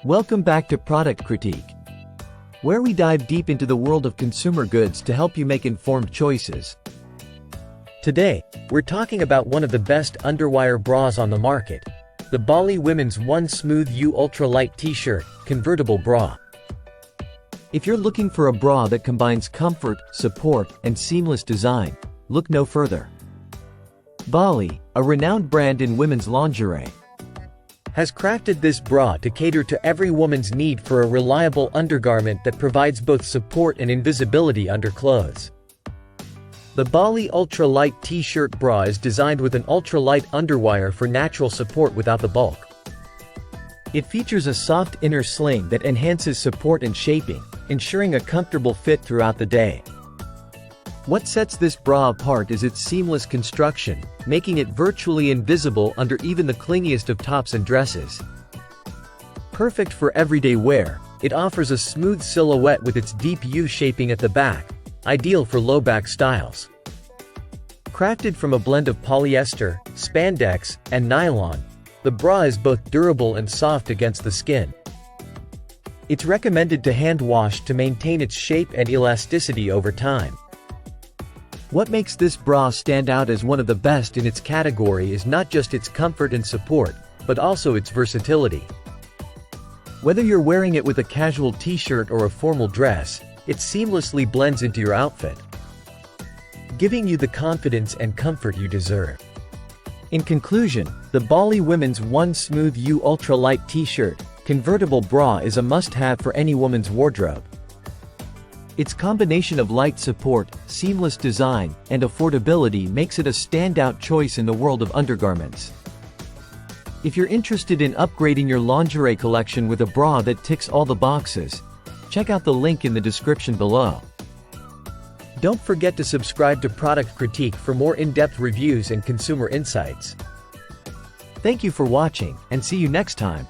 Welcome back to Product Critique, where we dive deep into the world of consumer goods to help you make informed choices. Today, we're talking about one of the best underwire bras on the market, the Bali Women's One Smooth U Ultralight T-shirt convertible bra. If you're looking for a bra that combines comfort, support, and seamless design, look no further. Bali, a renowned brand in women's lingerie, has crafted this bra to cater to every woman's need for a reliable undergarment that provides both support and invisibility under clothes. The Bali Ultralight T-shirt bra is designed with an ultralight underwire for natural support without the bulk. It features a soft inner sling that enhances support and shaping, ensuring a comfortable fit throughout the day. What sets this bra apart is its seamless construction, making it virtually invisible under even the clingiest of tops and dresses. Perfect for everyday wear, it offers a smooth silhouette with its deep U shaping at the back, ideal for low-back styles. Crafted from a blend of polyester, spandex, and nylon, the bra is both durable and soft against the skin. It's recommended to hand wash to maintain its shape and elasticity over time. What makes this bra stand out as one of the best in its category is not just its comfort and support, but also its versatility. Whether you're wearing it with a casual t-shirt or a formal dress, it seamlessly blends into your outfit, giving you the confidence and comfort you deserve. In conclusion, the Bali Women's One Smooth U Ultralight T-shirt convertible bra is a must-have for any woman's wardrobe. Its combination of light support, seamless design, and affordability makes it a standout choice in the world of undergarments. If you're interested in upgrading your lingerie collection with a bra that ticks all the boxes, check out the link in the description below. Don't forget to subscribe to Product Critique for more in-depth reviews and consumer insights. Thank you for watching, and see you next time.